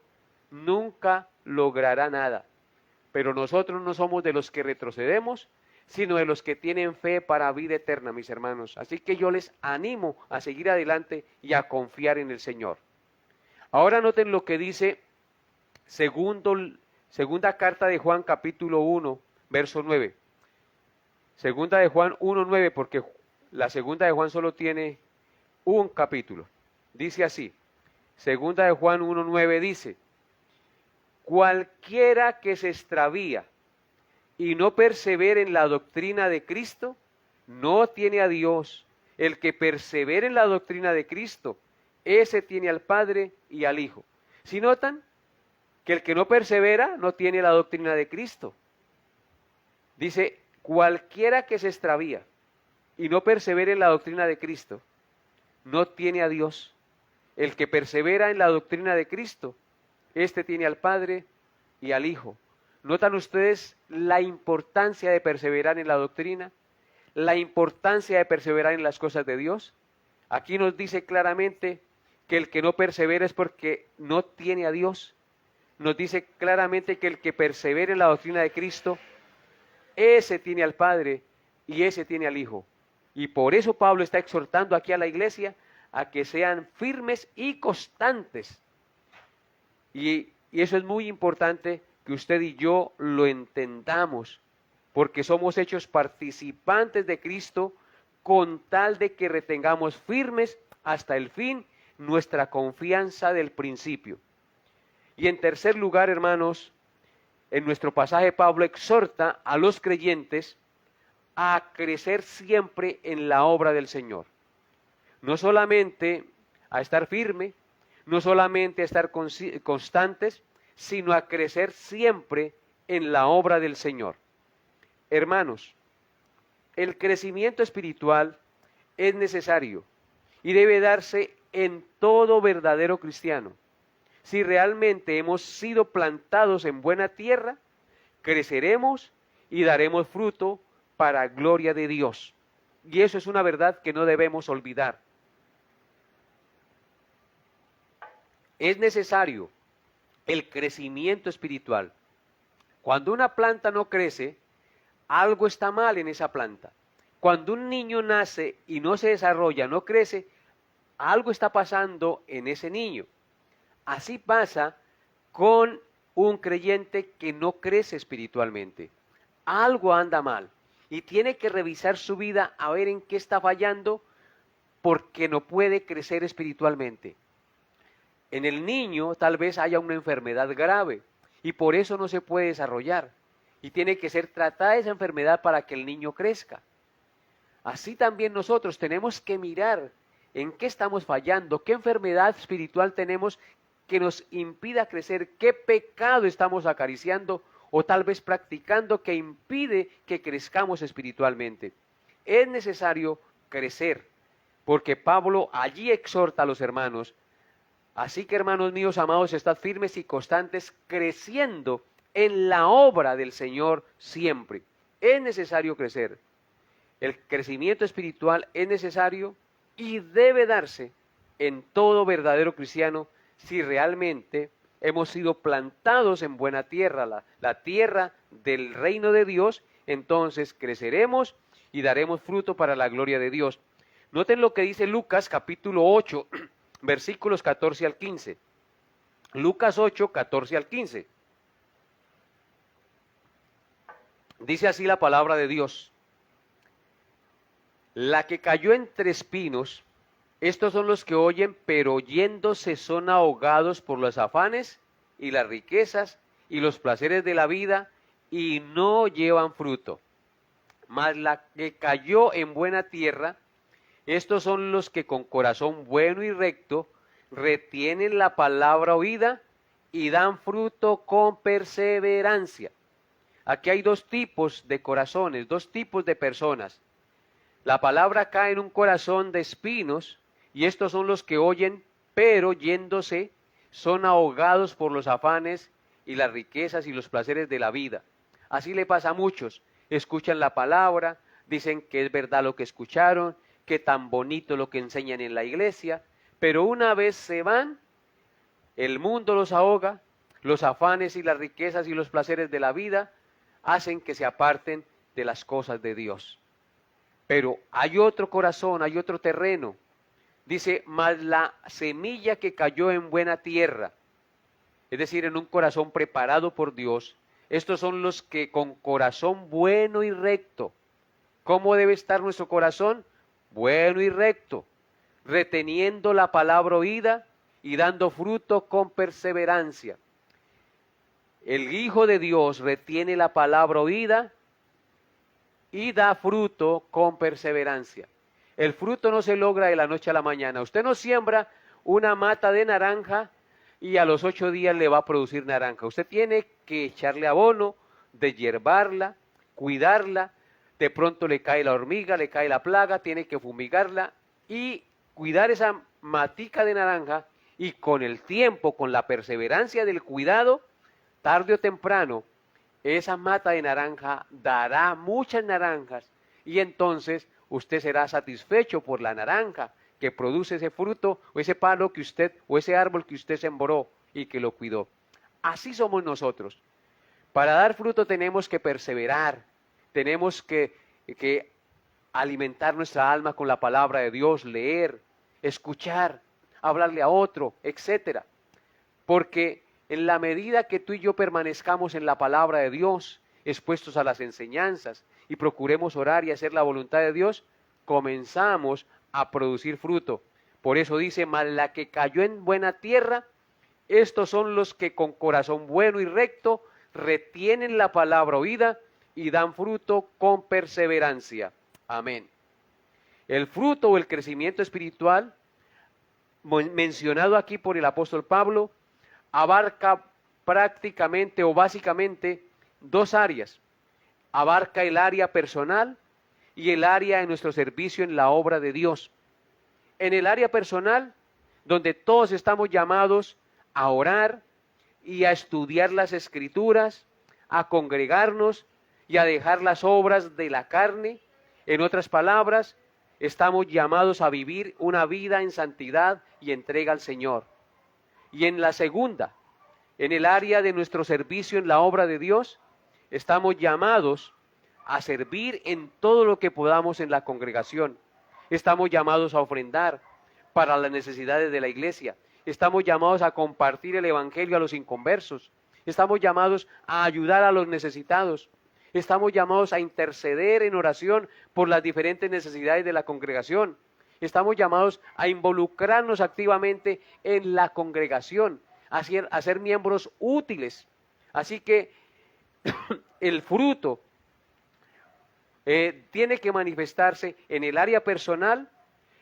nunca logrará nada. Pero nosotros no somos de los que retrocedemos, sino de los que tienen fe para vida eterna, mis hermanos. Así que yo les animo a seguir adelante y a confiar en el Señor. Ahora noten lo que dice segunda carta de Juan capítulo 1, verso 9. Segunda de Juan 1, 9, porque la segunda de Juan solo tiene un capítulo. Dice así, segunda de Juan 1, 9 dice, cualquiera que se extravía y no persevere en la doctrina de Cristo, no tiene a Dios. El que persevere en la doctrina de Cristo, ese tiene al Padre y al Hijo. ¿Sí notan? Que el que no persevera no tiene la doctrina de Cristo. Dice, cualquiera que se extravía y no persevere en la doctrina de Cristo, no tiene a Dios. El que persevera en la doctrina de Cristo, este tiene al Padre y al Hijo. ¿Notan ustedes la importancia de perseverar en la doctrina? La importancia de perseverar en las cosas de Dios. Aquí nos dice claramente que el que no persevera es porque no tiene a Dios. Nos dice claramente que el que persevera en la doctrina de Cristo, ese tiene al Padre y ese tiene al Hijo. Y por eso Pablo está exhortando aquí a la iglesia a que sean firmes y constantes. Y eso es muy importante que usted y yo lo entendamos, porque somos hechos participantes de Cristo con tal de que retengamos firmes hasta el fin nuestra confianza del principio. Y en tercer lugar, hermanos, en nuestro pasaje Pablo exhorta a los creyentes a crecer siempre en la obra del Señor. No solamente a estar firme, no solamente a estar constantes, sino a crecer siempre en la obra del Señor. Hermanos, el crecimiento espiritual es necesario y debe darse en todo verdadero cristiano. Si realmente hemos sido plantados en buena tierra, creceremos y daremos fruto para gloria de Dios. Y eso es una verdad que no debemos olvidar. Es necesario el crecimiento espiritual. Cuando una planta no crece, algo está mal en esa planta. Cuando un niño nace y no se desarrolla, no crece, algo está pasando en ese niño. Así pasa con un creyente que no crece espiritualmente. Algo anda mal y tiene que revisar su vida a ver en qué está fallando porque no puede crecer espiritualmente. En el niño tal vez haya una enfermedad grave y por eso no se puede desarrollar y tiene que ser tratada esa enfermedad para que el niño crezca. Así también nosotros tenemos que mirar en qué estamos fallando, qué enfermedad espiritual tenemos que nos impida crecer, qué pecado estamos acariciando o tal vez practicando que impide que crezcamos espiritualmente. Es necesario crecer, porque Pablo allí exhorta a los hermanos. Así que, hermanos míos amados, estad firmes y constantes, creciendo en la obra del Señor siempre. Es necesario crecer. El crecimiento espiritual es necesario y debe darse en todo verdadero cristiano si realmente hemos sido plantados en buena tierra, la tierra del reino de Dios. Entonces creceremos y daremos fruto para la gloria de Dios. Noten lo que dice Lucas capítulo 8, versículos 14 al 15. Lucas 8, 14 al 15. Dice así la palabra de Dios. La que cayó entre espinos, estos son los que oyen, pero oyéndose son ahogados por los afanes y las riquezas y los placeres de la vida y no llevan fruto. Mas la que cayó en buena tierra, estos son los que con corazón bueno y recto retienen la palabra oída y dan fruto con perseverancia. Aquí hay dos tipos de corazones, dos tipos de personas. La palabra cae en un corazón de espinos y estos son los que oyen, pero yéndose son ahogados por los afanes y las riquezas y los placeres de la vida. Así le pasa a muchos. Escuchan la palabra, dicen que es verdad lo que escucharon, que tan bonito lo que enseñan en la iglesia, pero una vez se van, el mundo los ahoga, los afanes y las riquezas y los placeres de la vida hacen que se aparten de las cosas de Dios. Pero hay otro corazón, hay otro terreno. Dice, mas la semilla que cayó en buena tierra, es decir, en un corazón preparado por Dios, estos son los que con corazón bueno y recto. ¿Cómo debe estar nuestro corazón? Bueno y recto, reteniendo la palabra oída y dando fruto con perseverancia. El Hijo de Dios retiene la palabra oída y da fruto con perseverancia. El fruto no se logra de la noche a la mañana. Usted no siembra una mata de naranja y a los 8 días le va a producir naranja. Usted tiene que echarle abono, deshiervarla, cuidarla. De pronto le cae la hormiga, le cae la plaga, tiene que fumigarla y cuidar esa matica de naranja, y con el tiempo, con la perseverancia del cuidado, tarde o temprano, esa mata de naranja dará muchas naranjas y entonces usted será satisfecho por la naranja que produce ese fruto o ese palo que usted o ese árbol que usted sembró y que lo cuidó. Así somos nosotros. Para dar fruto tenemos que perseverar, tenemos que alimentar nuestra alma con la palabra de Dios, leer, escuchar, hablarle a otro, etcétera. Porque en la medida que tú y yo permanezcamos en la palabra de Dios, expuestos a las enseñanzas y procuremos orar y hacer la voluntad de Dios, comenzamos a producir fruto. Por eso dice, mas la que cayó en buena tierra, estos son los que con corazón bueno y recto retienen la palabra oída y dan fruto con perseverancia. Amén. El fruto o el crecimiento espiritual mencionado aquí por el apóstol Pablo abarca prácticamente o básicamente dos áreas. Abarca el área personal y el área de nuestro servicio en la obra de Dios. En el área personal, donde todos estamos llamados a orar y a estudiar las Escrituras, a congregarnos y a dejar las obras de la carne. En otras palabras, estamos llamados a vivir una vida en santidad y entrega al Señor. Y en la segunda, en el área de nuestro servicio en la obra de Dios, estamos llamados a servir en todo lo que podamos en la congregación. Estamos llamados a ofrendar para las necesidades de la iglesia. Estamos llamados a compartir el evangelio a los inconversos. Estamos llamados a ayudar a los necesitados. Estamos llamados a interceder en oración por las diferentes necesidades de la congregación. Estamos llamados a involucrarnos activamente en la congregación, a ser miembros útiles. Así que el fruto tiene que manifestarse en el área personal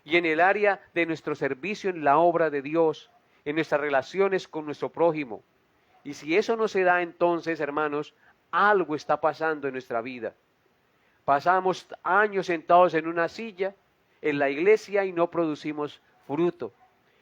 y en el área de nuestro servicio en la obra de Dios, en nuestras relaciones con nuestro prójimo. Y si eso no se da, entonces, hermanos, algo está pasando en nuestra vida. Pasamos años sentados en una silla en la iglesia y no producimos fruto.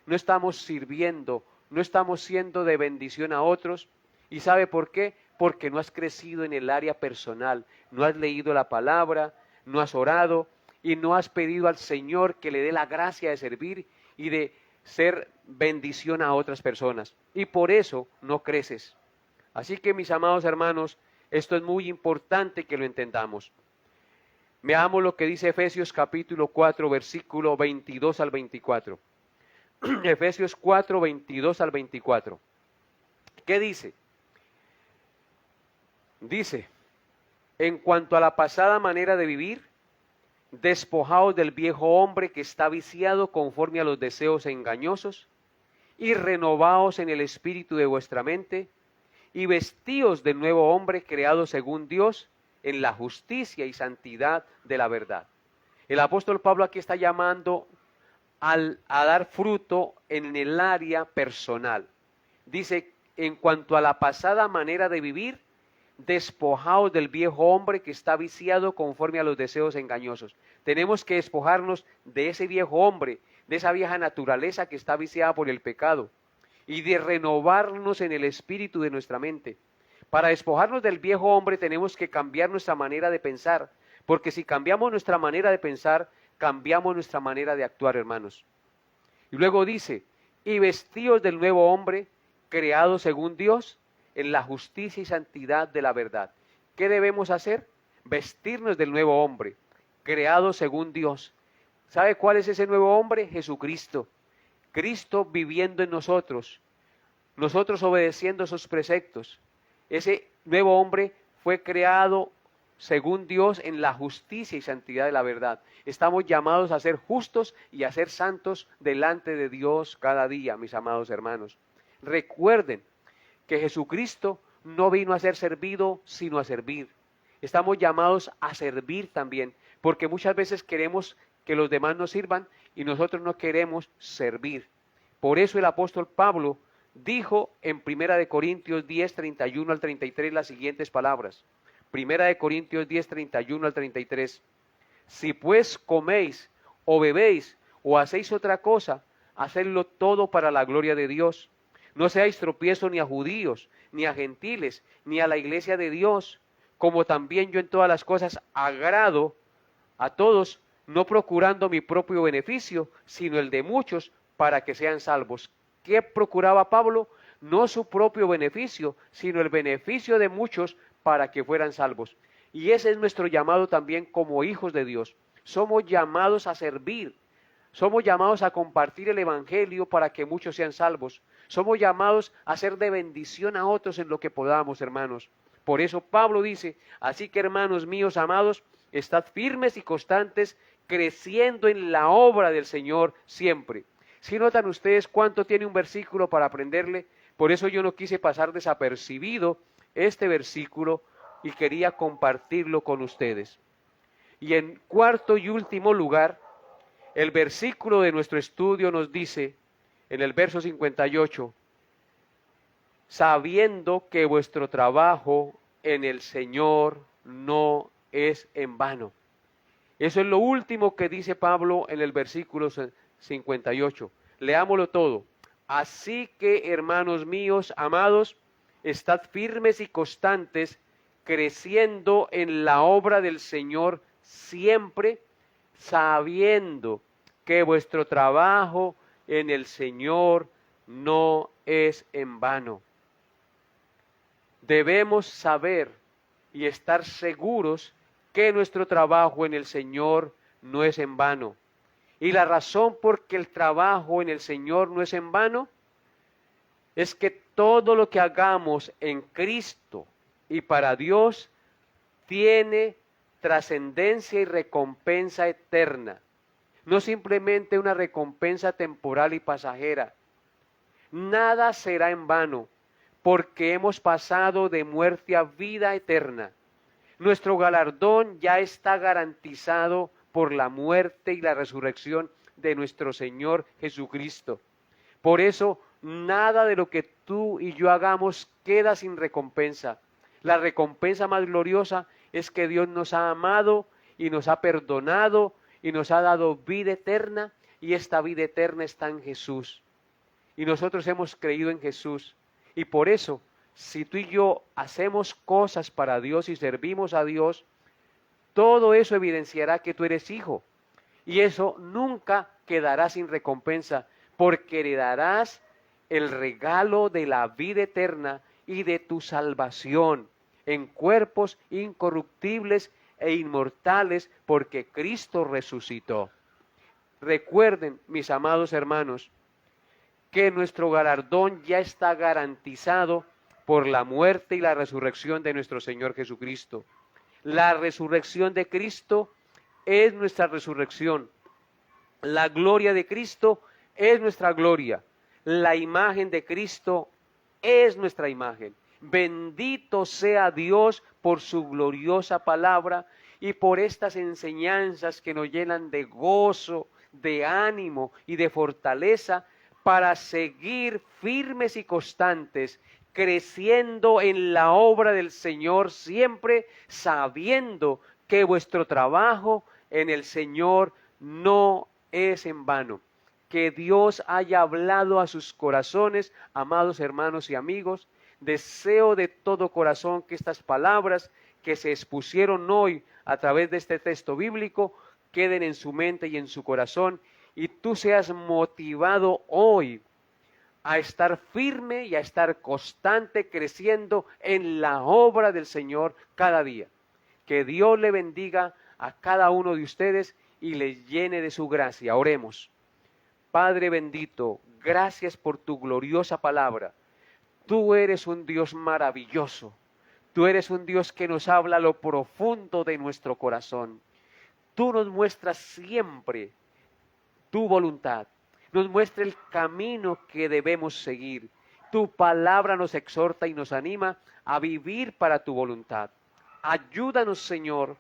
No estamos sirviendo, no estamos siendo de bendición a otros. ¿Y sabe por qué? Porque no has crecido en el área personal, no has leído la palabra, no has orado y no has pedido al Señor que le dé la gracia de servir y de ser bendición a otras personas. Y por eso no creces. Así que, mis amados hermanos, esto es muy importante que lo entendamos. Veamos lo que dice Efesios capítulo 4, versículo 22 al 24. Efesios 4, 22 al 24. ¿Qué dice? Dice, en cuanto a la pasada manera de vivir, despojaos del viejo hombre que está viciado conforme a los deseos engañosos, y renovaos en el espíritu de vuestra mente, y vestíos del nuevo hombre creado según Dios, en la justicia y santidad de la verdad. El apóstol Pablo aquí está llamando a dar fruto en el área personal. Dice, en cuanto a la pasada manera de vivir, despojaos del viejo hombre que está viciado conforme a los deseos engañosos. Tenemos que despojarnos de ese viejo hombre, de esa vieja naturaleza que está viciada por el pecado, y de renovarnos en el espíritu de nuestra mente. Para despojarnos del viejo hombre tenemos que cambiar nuestra manera de pensar, porque si cambiamos nuestra manera de pensar, cambiamos nuestra manera de actuar, hermanos. Y luego dice, y vestíos del nuevo hombre, creado según Dios, en la justicia y santidad de la verdad. ¿Qué debemos hacer? Vestirnos del nuevo hombre, creado según Dios. ¿Sabe cuál es ese nuevo hombre? Jesucristo. Cristo viviendo en nosotros, nosotros obedeciendo esos preceptos. Ese nuevo hombre fue creado según Dios en la justicia y santidad de la verdad. Estamos llamados a ser justos y a ser santos delante de Dios cada día, mis amados hermanos. Recuerden que Jesucristo no vino a ser servido, sino a servir. Estamos llamados a servir también, porque muchas veces queremos que los demás nos sirvan y nosotros no queremos servir. Por eso el apóstol Pablo dijo en 1 Corintios 10, 31 al 33 las siguientes palabras. 1 Corintios 10, 31 al 33. Si pues coméis o bebéis o hacéis otra cosa, hacedlo todo para la gloria de Dios. No seáis tropiezo ni a judíos, ni a gentiles, ni a la iglesia de Dios, como también yo en todas las cosas agrado a todos, no procurando mi propio beneficio, sino el de muchos, para que sean salvos. ¿Qué procuraba Pablo? No su propio beneficio, sino el beneficio de muchos para que fueran salvos. Y ese es nuestro llamado también como hijos de Dios. Somos llamados a servir. Somos llamados a compartir el evangelio para que muchos sean salvos. Somos llamados a ser de bendición a otros en lo que podamos, hermanos. Por eso Pablo dice, así que hermanos míos amados, estad firmes y constantes, creciendo en la obra del Señor siempre. Si notan ustedes cuánto tiene un versículo para aprenderle, por eso yo no quise pasar desapercibido este versículo y quería compartirlo con ustedes. Y en cuarto y último lugar, el versículo de nuestro estudio nos dice, en el verso 58, sabiendo que vuestro trabajo en el Señor no es en vano. Eso es lo último que dice Pablo en el versículo 58. Leámoslo todo. Así que, hermanos míos, amados, estad firmes y constantes, creciendo en la obra del Señor siempre, sabiendo que vuestro trabajo en el Señor no es en vano. Debemos saber y estar seguros que nuestro trabajo en el Señor no es en vano. Y la razón por que el trabajo en el Señor no es en vano es que todo lo que hagamos en Cristo y para Dios tiene trascendencia y recompensa eterna. No simplemente una recompensa temporal y pasajera. Nada será en vano, porque hemos pasado de muerte a vida eterna. Nuestro galardón ya está garantizado por la muerte y la resurrección de nuestro Señor Jesucristo. Por eso, nada de lo que tú y yo hagamos queda sin recompensa. La recompensa más gloriosa es que Dios nos ha amado y nos ha perdonado y nos ha dado vida eterna, y esta vida eterna está en Jesús. Y nosotros hemos creído en Jesús. Y por eso, si tú y yo hacemos cosas para Dios y servimos a Dios, todo eso evidenciará que tú eres hijo. Y eso nunca quedará sin recompensa, porque heredarás el regalo de la vida eterna y de tu salvación en cuerpos incorruptibles e inmortales, porque Cristo resucitó. Recuerden, mis amados hermanos, que nuestro galardón ya está garantizado por la muerte y la resurrección de nuestro Señor Jesucristo. La resurrección de Cristo es nuestra resurrección. La gloria de Cristo es nuestra gloria. La imagen de Cristo es nuestra imagen. Bendito sea Dios por su gloriosa palabra y por estas enseñanzas que nos llenan de gozo, de ánimo y de fortaleza para seguir firmes y constantes, creciendo en la obra del Señor siempre, sabiendo que vuestro trabajo en el Señor no es en vano. Que Dios haya hablado a sus corazones, amados hermanos y amigos. Deseo de todo corazón que estas palabras que se expusieron hoy a través de este texto bíblico queden en su mente y en su corazón, y tú seas motivado hoy a estar firme y a estar constante, creciendo en la obra del Señor cada día. Que Dios le bendiga a cada uno de ustedes y les llene de su gracia. Oremos. Padre bendito, gracias por tu gloriosa palabra. Tú eres un Dios maravilloso. Tú eres un Dios que nos habla a lo profundo de nuestro corazón. Tú nos muestras siempre tu voluntad. Nos muestra el camino que debemos seguir. Tu palabra nos exhorta y nos anima a vivir para tu voluntad. Ayúdanos, Señor,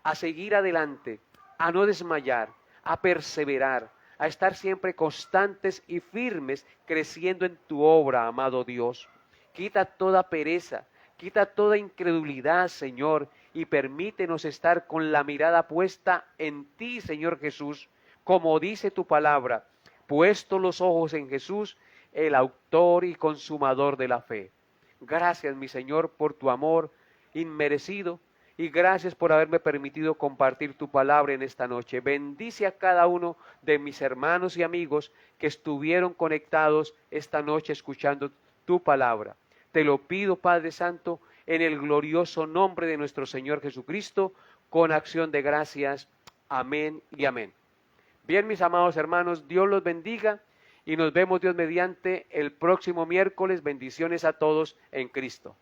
a seguir adelante, a no desmayar, a perseverar, a estar siempre constantes y firmes, creciendo en tu obra, amado Dios. Quita toda pereza, quita toda incredulidad, Señor, y permítenos estar con la mirada puesta en ti, Señor Jesús, como dice tu palabra, puesto los ojos en Jesús, el autor y consumador de la fe. Gracias, mi Señor, por tu amor inmerecido, y gracias por haberme permitido compartir tu palabra en esta noche. Bendice a cada uno de mis hermanos y amigos que estuvieron conectados esta noche escuchando tu palabra. Te lo pido, Padre Santo, en el glorioso nombre de nuestro Señor Jesucristo, con acción de gracias. Amén y amén. Bien, mis amados hermanos, Dios los bendiga y nos vemos, Dios mediante, el próximo miércoles. Bendiciones a todos en Cristo.